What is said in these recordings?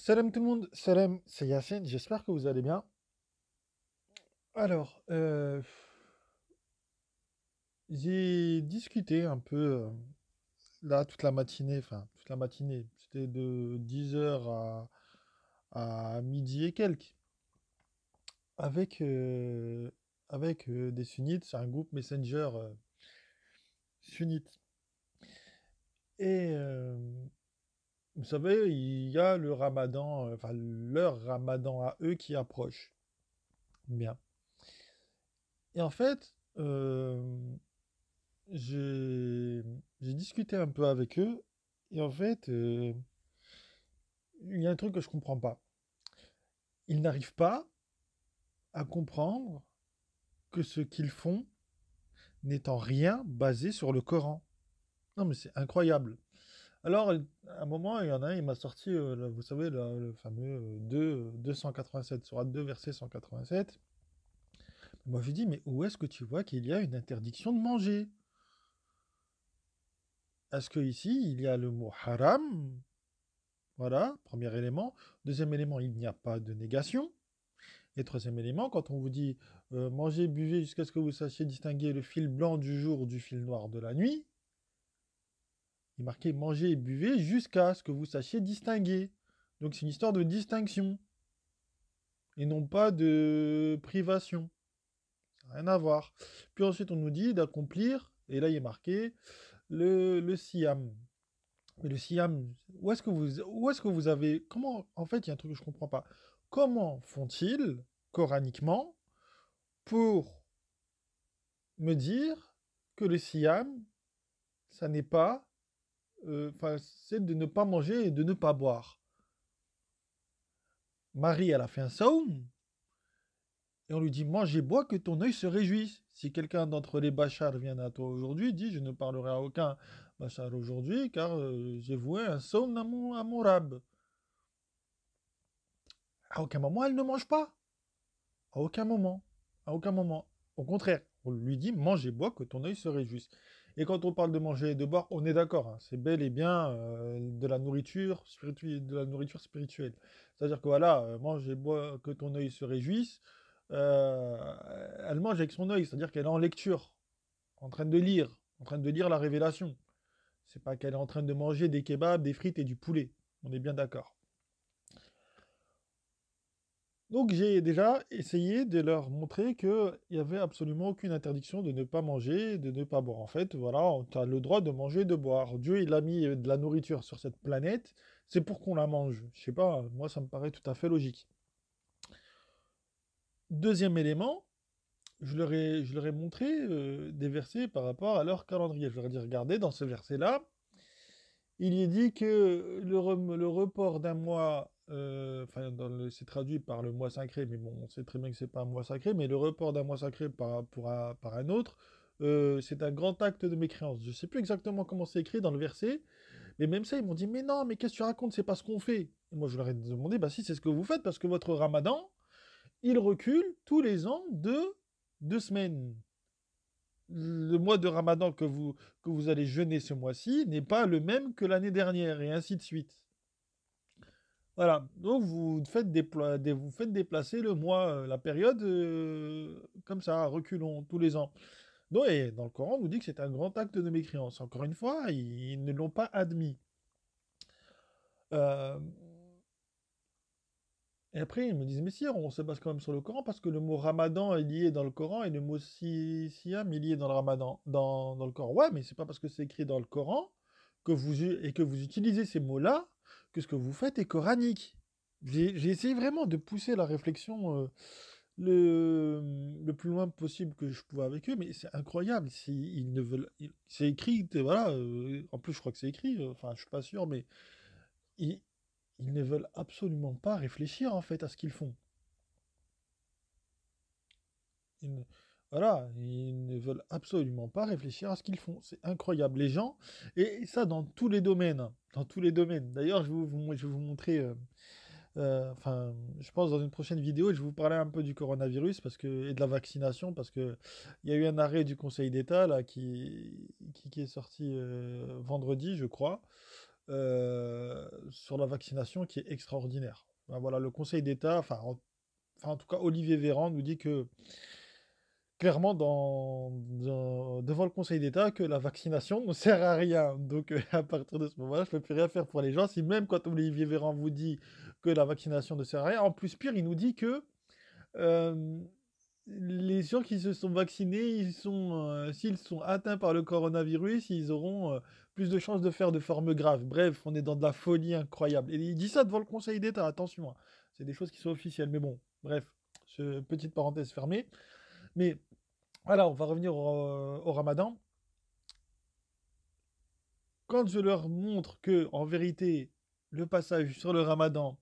Salam tout le monde, salam, c'est Yacine, j'espère que vous allez bien. Alors, j'ai discuté un peu là toute la matinée, c'était de 10 heures à midi et quelques, avec, des sunnites, c'est un groupe Messenger sunnite. Et vous savez, il y a le ramadan, leur ramadan à eux qui approche. Bien. Et en fait, j'ai j'ai discuté un peu avec eux et en fait, il y a un truc que je comprends pas. Ils n'arrivent pas à comprendre que ce qu'ils font n'est en rien basé sur le Coran. Non mais c'est incroyable. Alors, à un moment, il y en a un, il m'a sorti, vous savez, le fameux 287, surat 2, verset 187. Moi, je lui dis, mais où est-ce que tu vois qu'il y a une interdiction de manger? Est-ce que ici, il y a le mot haram? Voilà, premier élément. Deuxième élément, il n'y a pas de négation. Et troisième élément, quand on vous dit mangez, buvez jusqu'à ce que vous sachiez distinguer le fil blanc du jour du fil noir de la nuit, il est marqué mangez et buvez jusqu'à ce que vous sachiez distinguer. Donc c'est une histoire de distinction et non pas de privation. Ça n'a rien à voir. Puis ensuite, on nous dit d'accomplir, et là il est marqué le siyam. Mais le Siam, où est-ce que vous avez, comment, en fait, il y a un truc que je comprends pas. Comment font-ils, coraniquement, pour me dire que le Siam, ça n'est pas, c'est de ne pas manger et de ne pas boire. Marie, elle a fait un saum, et on lui dit, mange et bois que ton œil se réjouisse. Si quelqu'un d'entre les Bachar vient à toi aujourd'hui, dit, je ne parlerai à aucun Bachar aujourd'hui, car j'ai voué un saum à mon rab. À aucun moment, elle ne mange pas. À aucun moment. À aucun moment. Au contraire, on lui dit mange et bois que ton œil se réjouisse. Et quand on parle de manger et de boire, on est d'accord, hein, c'est bel et bien de la nourriture spirituelle, de la nourriture spirituelle. C'est-à-dire que voilà, mange et bois que ton œil se réjouisse. euh, Elle mange avec son œil, c'est-à-dire qu'elle est en lecture, en train de lire la révélation. C'est pas qu'elle est en train de manger des kebabs, des frites et du poulet. On est bien d'accord. Donc j'ai déjà essayé de leur montrer qu'il n'y avait absolument aucune interdiction de ne pas manger, de ne pas boire. En fait, voilà, tu as le droit de manger et de boire. Dieu, il a mis de la nourriture sur cette planète, c'est pour qu'on la mange. Je sais pas, moi ça me paraît tout à fait logique. Deuxième élément, je leur ai montré des versets par rapport à leur calendrier. Je leur ai dit, regardez, dans ce verset-là, il y est dit que le report d'un mois, c'est traduit par le mois sacré, mais bon, on sait très bien que c'est pas un mois sacré, mais le report d'un mois sacré par un autre, c'est un grand acte de mécréance. Je sais plus exactement comment c'est écrit dans le verset, mais même ça, ils m'ont dit, mais non, mais qu'est-ce que tu racontes, c'est pas ce qu'on fait. Et moi, je leur ai demandé, bah si, c'est ce que vous faites, parce que votre ramadan, il recule tous les ans de 2 semaines. Le mois de Ramadan que vous allez jeûner ce mois-ci n'est pas le même que l'année dernière, et ainsi de suite. Voilà, donc vous faites déplacer le mois, la période, comme ça, reculons tous les ans. Donc, et dans le Coran, on nous dit que c'est un grand acte de mécréance. Encore une fois, ils ne l'ont pas admis. Euh, et après, ils me disent, mais si, on se base quand même sur le Coran, parce que le mot Ramadan est lié dans le Coran, et le mot Siyam est lié dans le Ramadan, dans le Coran. Ouais, mais c'est pas parce que c'est écrit dans le Coran et que vous utilisez ces mots-là que ce que vous faites est coranique. J'ai essayé vraiment de pousser la réflexion le plus loin possible que je pouvais avec eux, mais c'est incroyable. Ils ne veulent, c'est écrit, voilà. En plus, je crois que c'est écrit. Enfin, je suis pas sûr, mais ils, ils ne veulent absolument pas réfléchir en fait à ce qu'ils font. Ils ne- Voilà, ils ne veulent absolument pas réfléchir à ce qu'ils font. C'est incroyable. Les gens, et ça dans tous les domaines, hein, dans tous les domaines. D'ailleurs, je vais vous montrer, je pense dans une prochaine vidéo, je vais vous parler un peu du coronavirus et de la vaccination, parce que il y a eu un arrêt du Conseil d'État là qui est sorti vendredi, je crois, sur la vaccination qui est extraordinaire. Ben voilà, le Conseil d'État, en tout cas Olivier Véran nous dit que clairement devant le Conseil d'État que la vaccination ne sert à rien. Donc à partir de ce moment-là, je ne peux plus rien faire pour les gens. Si même quand Olivier Véran vous dit que la vaccination ne sert à rien, en plus pire, il nous dit que euh, les gens qui se sont vaccinés, s'ils sont atteints par le coronavirus, ils auront plus de chances de faire de formes graves. Bref, on est dans de la folie incroyable. Et il dit ça devant le Conseil d'État, attention, hein. C'est des choses qui sont officielles. Mais bon, bref, petite parenthèse fermée. Mais voilà, on va revenir au Ramadan. Quand je leur montre que, en vérité, le passage sur le Ramadan,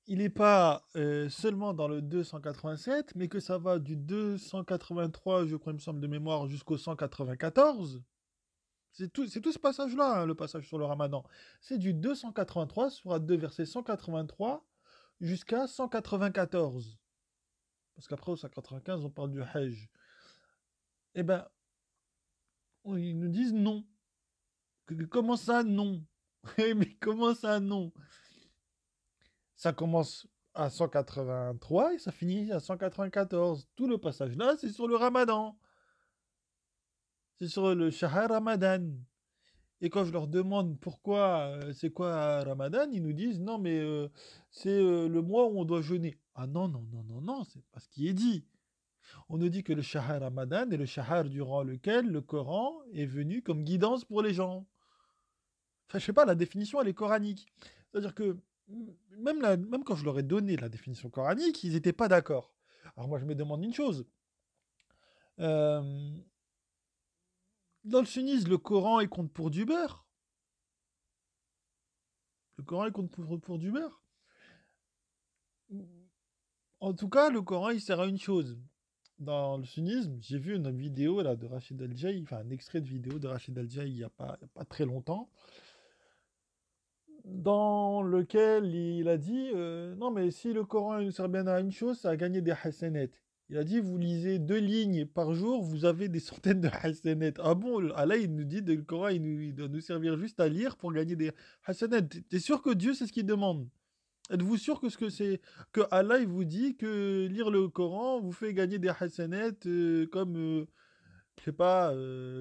il n'est pas seulement dans le 287, mais que ça va du 283, je crois, il me semble de mémoire, jusqu'au 194. C'est tout ce passage-là, hein, le passage sur le Ramadan. C'est du 283, soit 2 versets 183, jusqu'à 194. Parce qu'après, au 195, on parle du Hajj. Eh ben, ils nous disent non. Comment ça, non? Mais comment ça, non? Ça commence à 183 et ça finit à 194. Tout le passage là, c'est sur le Ramadan. C'est sur le Shahar Ramadan. Et quand je leur demande pourquoi, c'est quoi Ramadan, ils nous disent non, mais c'est le mois où on doit jeûner. Ah non, non, non, non, non, c'est pas ce qui est dit. On nous dit que le Shahar Ramadan est le Shahar durant lequel le Coran est venu comme guidance pour les gens. Enfin, je sais pas, la définition, elle est coranique. C'est-à-dire que même quand je leur ai donné la définition coranique, ils n'étaient pas d'accord. Alors moi, je me demande une chose. Euh, Dans le sunnisme, le Coran, il compte pour du beurre. Le Coran, il compte pour du beurre. En tout cas, le Coran, il sert à une chose. Dans le sunnisme, j'ai vu une vidéo là, de Rachid Al-Jay, enfin un extrait de vidéo de Rachid Al-Jay il n'y a pas très longtemps, dans lequel il a dit non, mais si le Coran il nous sert bien à une chose, c'est à gagner des hasanat. Il a dit vous lisez 2 lignes par jour, vous avez des centaines de hasanat. Ah bon, Allah il nous dit que le Coran il doit nous servir juste à lire pour gagner des hasanat. T'es sûr que Dieu c'est ce qu'il demande? Êtes-vous sûr que ce que c'est que Allah il vous dit que lire le Coran vous fait gagner des hasanat comme je sais pas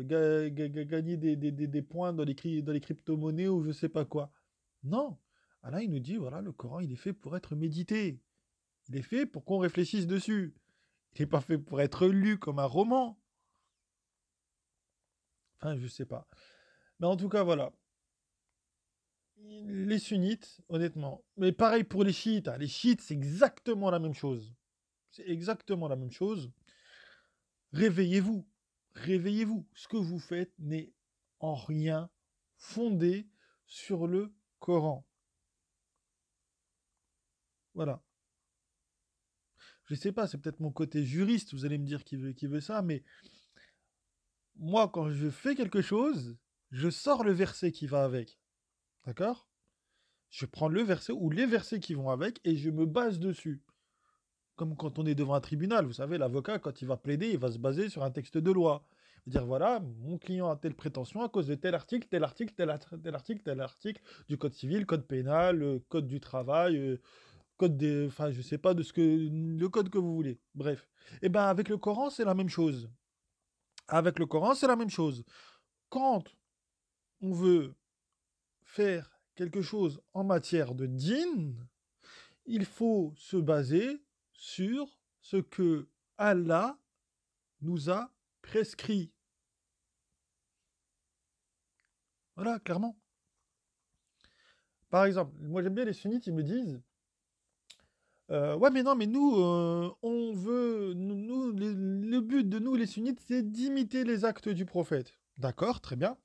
gagner des points dans les crypto-monnaies ou je sais pas quoi. Non. Allah, il nous dit, voilà, le Coran, il est fait pour être médité. Il est fait pour qu'on réfléchisse dessus. Il n'est pas fait pour être lu comme un roman. Enfin, je sais pas. Mais en tout cas, voilà. Les sunnites, honnêtement. Mais pareil pour les chiites, hein. Les chiites, c'est exactement la même chose. C'est exactement la même chose. Réveillez-vous. Réveillez-vous. Ce que vous faites n'est en rien fondé sur le Coran. Voilà. Je sais pas, c'est peut-être mon côté juriste, vous allez me dire qui veut ça, mais moi, quand je fais quelque chose, je sors le verset qui va avec. D'accord? Je prends le verset ou les versets qui vont avec et je me base dessus. Comme quand on est devant un tribunal, vous savez, l'avocat, quand il va plaider, il va se baser sur un texte de loi. Il va dire voilà, mon client a telle prétention à cause de tel article, tel article, tel article, tel article du code civil, code pénal, code du travail, code des. Enfin, je sais pas de ce que. Le code que vous voulez. Bref. Et ben avec le Coran, c'est la même chose. Avec le Coran, c'est la même chose. Quand on veut faire quelque chose en matière de dîn, il faut se baser sur ce que Allah nous a prescrit. Voilà, clairement. Par exemple, moi j'aime bien les sunnites, ils me disent ouais, mais non, mais nous, on veut. Le but de nous, les sunnites, c'est d'imiter les actes du prophète. D'accord, très bien.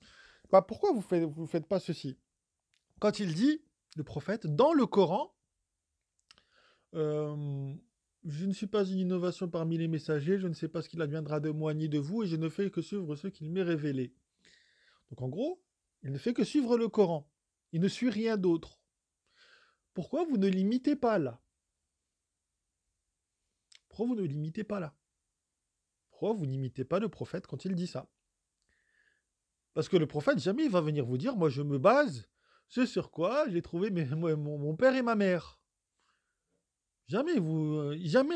Bah, pourquoi vous faites pas ceci? Quand il dit, le prophète, dans le Coran, Euh, je ne suis pas une innovation parmi les messagers, je ne sais pas ce qu'il adviendra de moi ni de vous, et je ne fais que suivre ce qu'il m'est révélé. Donc en gros, il ne fait que suivre le Coran. Il ne suit rien d'autre. Pourquoi vous ne l'imitez pas là? Pourquoi vous ne l'imitez pas là? Pourquoi vous n'imitez pas le prophète quand il dit ça? Pourquoi vous n'imitez pas le prophète quand il dit ça? Pourquoi vous n'imitez pas là? Pourquoi vous n'imitez pas le prophète quand il dit ça? Pourquoi vous n'imitez pas là? Pourquoi vous n'imitez pas là? Pourquoi vous n'imitez pas là? Pourquoi vous n'imitez pas le prophète quand il dit ça? Pourquoi vous n'imitez pas le prophète quand il dit ça? Parce que le prophète, jamais il va venir vous dire, moi je me base, c'est sur quoi j'ai trouvé mon père et ma mère. Jamais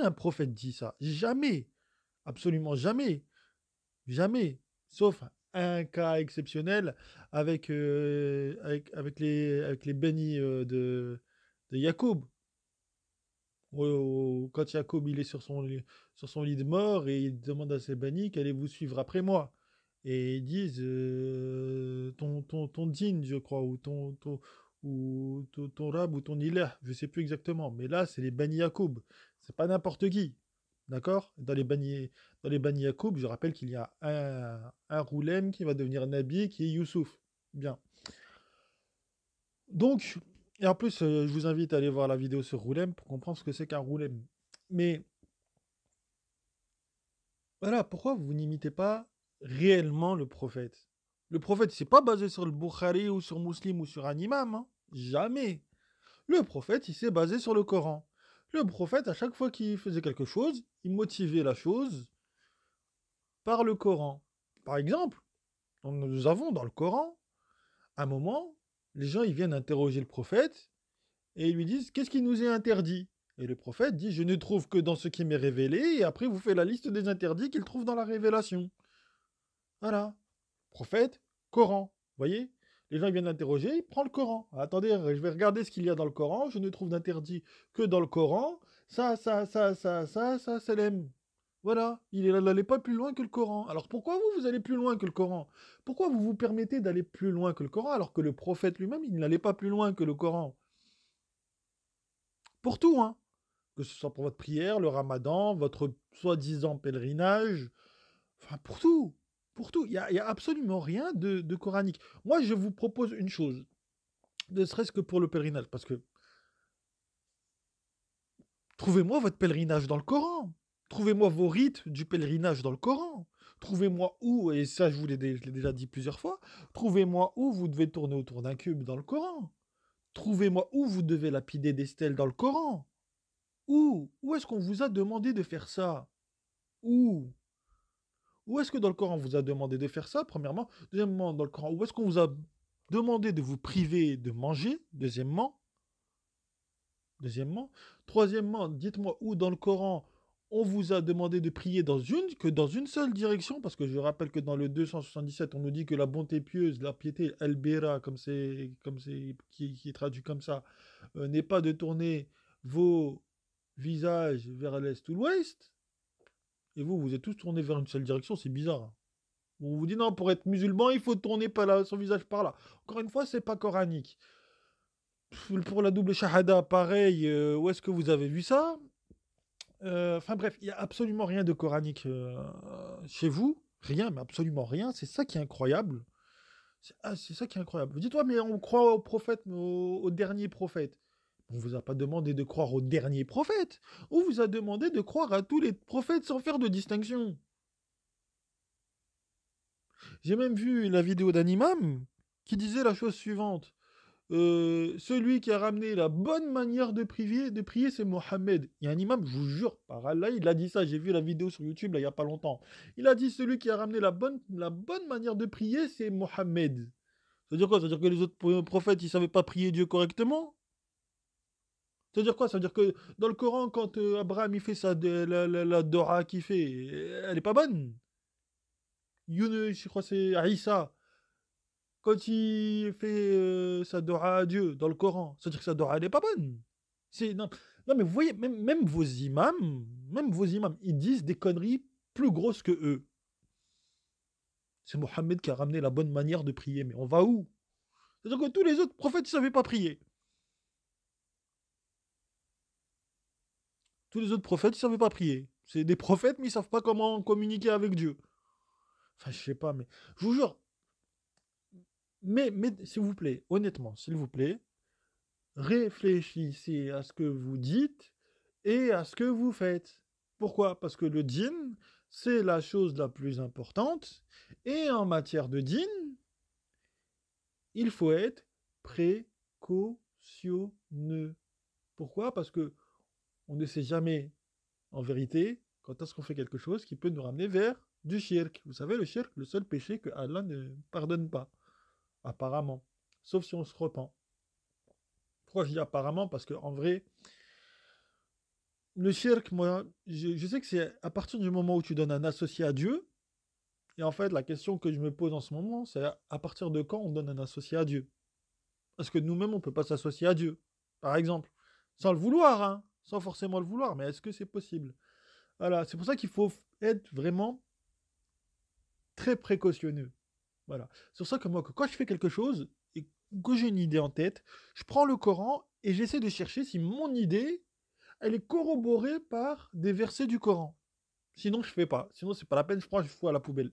un prophète dit ça. Jamais. Absolument jamais. Jamais. Sauf un cas exceptionnel avec les bénis de Jacob. Quand Jacob il est sur son lit de mort et il demande à ses bénis qu'allez-vous suivre après moi. Et ils disent ton djinn, je crois, ou ton rab ou ton ilah, je sais plus exactement. Mais là, c'est les Bani Yacoub. C'est pas n'importe qui. D'accord? Dans les Bani Yacoub, je rappelle qu'il y a un Roulem qui va devenir Nabi, qui est Youssouf. Bien. Donc, et en plus, je vous invite à aller voir la vidéo sur Roulem pour comprendre ce que c'est qu'un Roulem. Mais voilà, pourquoi vous n'imitez pas réellement le prophète? Le prophète, c'est pas basé sur le Bukhari ou sur Muslim ou sur un imam, hein. Jamais. Le prophète, il s'est basé sur le Coran. Le prophète, à chaque fois qu'il faisait quelque chose, il motivait la chose par le Coran. Par exemple, nous avons dans le Coran, un moment, les gens ils viennent interroger le prophète et ils lui disent qu'est-ce qui nous est interdit? Et le prophète dit je ne trouve que dans ce qui m'est révélé, et après vous faites la liste des interdits qu'il trouve dans la révélation. Voilà. Prophète, Coran. Vous voyez? Les gens viennent l'interroger, il prend le Coran. Attendez, je vais regarder ce qu'il y a dans le Coran. Je ne trouve d'interdit que dans le Coran. Ça, Salem. Voilà, il n'allait pas plus loin que le Coran. Alors pourquoi vous allez plus loin que le Coran? Pourquoi vous vous permettez d'aller plus loin que le Coran alors que le prophète lui-même, il n'allait pas plus loin que le Coran? Pour tout, hein. Que ce soit pour votre prière, le ramadan, votre soi-disant pèlerinage, enfin pour tout. Pour tout. Il y a absolument rien de coranique. Moi, je vous propose une chose, ne serait-ce que pour le pèlerinage, parce que trouvez-moi votre pèlerinage dans le Coran. Trouvez-moi vos rites du pèlerinage dans le Coran. Trouvez-moi où, et ça je l'ai déjà dit plusieurs fois, trouvez-moi où vous devez tourner autour d'un cube dans le Coran. Trouvez-moi où vous devez lapider des stèles dans le Coran. Où est-ce qu'on vous a demandé de faire ça? Où? Où est-ce que dans le Coran on vous a demandé de faire ça, premièrement? Deuxièmement, dans le Coran, où est-ce qu'on vous a demandé de vous priver de manger? Deuxièmement. Troisièmement, dites-moi où dans le Coran on vous a demandé de prier que dans une seule direction, parce que je rappelle que dans le 277, on nous dit que la bonté pieuse, la piété, el-bera, qui est traduit comme ça, n'est pas de tourner vos visages vers l'est ou l'ouest. Et vous êtes tous tournés vers une seule direction, c'est bizarre, hein. On vous dit non, pour être musulman, il faut tourner pas là, son visage par là. Encore une fois, c'est pas coranique. Pour la double shahada, pareil, où est-ce que vous avez vu ça? Enfin bref, il n'y a absolument rien de coranique chez vous. Rien, mais absolument rien. C'est ça qui est incroyable. C'est ça qui est incroyable. Vous dites, ouais, mais on croit au prophète, au dernier prophète. On vous a pas demandé de croire au dernier prophète. On vous a demandé de croire à tous les prophètes sans faire de distinction. J'ai même vu la vidéo d'un imam qui disait la chose suivante. Celui qui a ramené la bonne manière de prier, c'est Mohammed. Il y a un imam, je vous jure, par Allah, il a dit ça. J'ai vu la vidéo sur YouTube là, il n'y a pas longtemps. Il a dit celui qui a ramené la bonne manière de prier, c'est Mohammed. Ça veut dire quoi? Ça veut dire que les autres prophètes, ils ne savaient pas prier Dieu correctement? Ça veut dire quoi? Ça veut dire que dans le Coran, quand Abraham il fait la Dora qu'il fait, elle est pas bonne. Yunus, je crois que c'est Aïssa. Quand il fait sa dora à Dieu dans le Coran, c'est-à-dire que sa dora, elle n'est pas bonne. Non, non, mais vous voyez, même vos imams, ils disent des conneries plus grosses que eux. C'est Mohammed qui a ramené la bonne manière de prier, mais on va où? C'est-à-dire que tous les autres prophètes ne savaient pas prier. Tous les autres prophètes ne savaient pas prier. C'est des prophètes, mais ils ne savent pas comment communiquer avec Dieu. Enfin, je sais pas, mais je vous jure. Mais s'il vous plaît, honnêtement, s'il vous plaît, réfléchissez à ce que vous dites et à ce que vous faites. Pourquoi? Parce que le djinn, c'est la chose la plus importante. Et en matière de djinn, il faut être précautionneux. Pourquoi? Parce que on ne sait jamais, en vérité, quand est-ce qu'on fait quelque chose qui peut nous ramener vers du shirk. Vous savez, le shirk, le seul péché que Allah ne pardonne pas, apparemment. Sauf si on se repent. Pourquoi je dis apparemment? Parce qu'en vrai, le shirk, moi, je sais que c'est à partir du moment où tu donnes un associé à Dieu, et en fait, la question que je me pose en ce moment, c'est à partir de quand on donne un associé à Dieu? Parce que nous-mêmes, on ne peut pas s'associer à Dieu, par exemple. Sans le vouloir, hein, sans forcément le vouloir, mais est-ce que c'est possible? Voilà, c'est pour ça qu'il faut être vraiment très précautionneux. Voilà. C'est pour ça que moi, quand je fais quelque chose et que j'ai une idée en tête, je prends le Coran et j'essaie de chercher si mon idée, elle est corroborée par des versets du Coran. Sinon, je fais pas. Sinon, c'est pas la peine, je prends, je fous à la poubelle.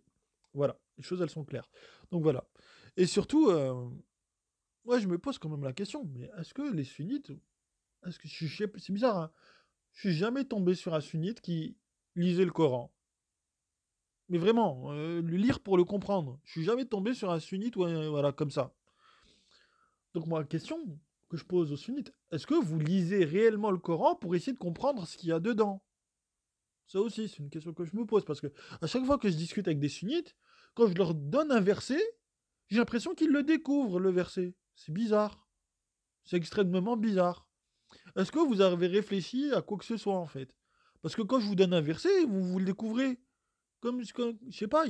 Voilà, les choses, elles sont claires. Donc voilà. Et surtout, moi, je me pose quand même la question, mais est-ce que les sunnites, est-ce que c'est bizarre, hein, je suis jamais tombé sur un sunnite qui lisait le Coran. Mais vraiment, le lire pour le comprendre. Je suis jamais tombé sur un sunnite voilà, comme ça. Donc moi, question que je pose aux sunnites, est-ce que vous lisez réellement le Coran pour essayer de comprendre ce qu'il y a dedans? Ça aussi, c'est une question que je me pose, parce que à chaque fois que je discute avec des sunnites, quand je leur donne un verset, j'ai l'impression qu'ils le découvrent, le verset. C'est bizarre. C'est extrêmement bizarre. Est-ce que vous avez réfléchi à quoi que ce soit, en fait? Parce que quand je vous donne un verset, vous le découvrez. Je sais pas,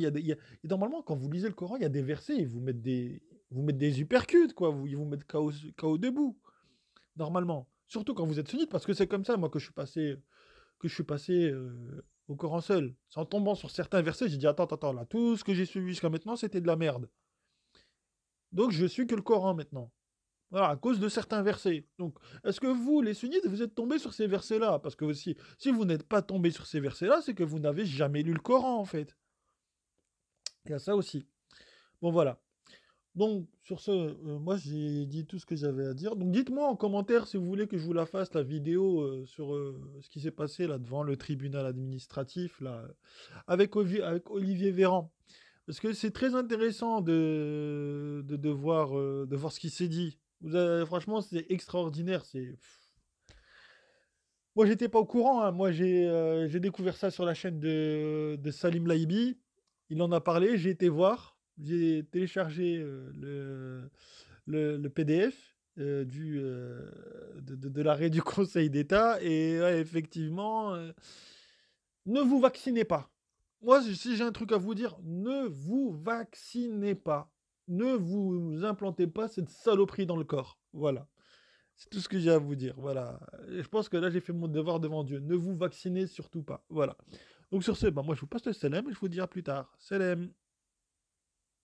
normalement, quand vous lisez le Coran, il y a des versets, vous mettent des uppercuts, quoi. Ils vous mettent KO debout, normalement. Surtout quand vous êtes sunnite, parce que c'est comme ça, moi, que je suis passé au Coran seul. C'est en tombant sur certains versets, j'ai dit, attends, là, tout ce que j'ai suivi jusqu'à maintenant, c'était de la merde. Donc, je suis que le Coran maintenant. Voilà, à cause de certains versets. Donc, est-ce que vous, les sunnites, vous êtes tombés sur ces versets-là? Parce que aussi, si vous n'êtes pas tombé sur ces versets-là, c'est que vous n'avez jamais lu le Coran, en fait. Il y a ça aussi. Bon, voilà. Donc, sur ce, moi, j'ai dit tout ce que j'avais à dire. Donc, dites-moi en commentaire si vous voulez que je vous la fasse, la vidéo sur ce qui s'est passé là devant le tribunal administratif, là, avec Olivier Véran. Parce que c'est très intéressant de voir ce qui s'est dit. Franchement, c'est extraordinaire. Moi, j'étais pas au courant, hein. Moi, j'ai découvert ça sur la chaîne de Salim Laibi. Il en a parlé, j'ai été voir. J'ai téléchargé le PDF de l'arrêt du Conseil d'État. Et ouais, effectivement, ne vous vaccinez pas. Moi, si j'ai un truc à vous dire, ne vous vaccinez pas. Ne vous implantez pas cette saloperie dans le corps. Voilà. C'est tout ce que j'ai à vous dire. Voilà. Et je pense que là, j'ai fait mon devoir devant Dieu. Ne vous vaccinez surtout pas. Voilà. Donc sur ce, bah, moi, je vous passe le salam et je vous dis à plus tard. Salam.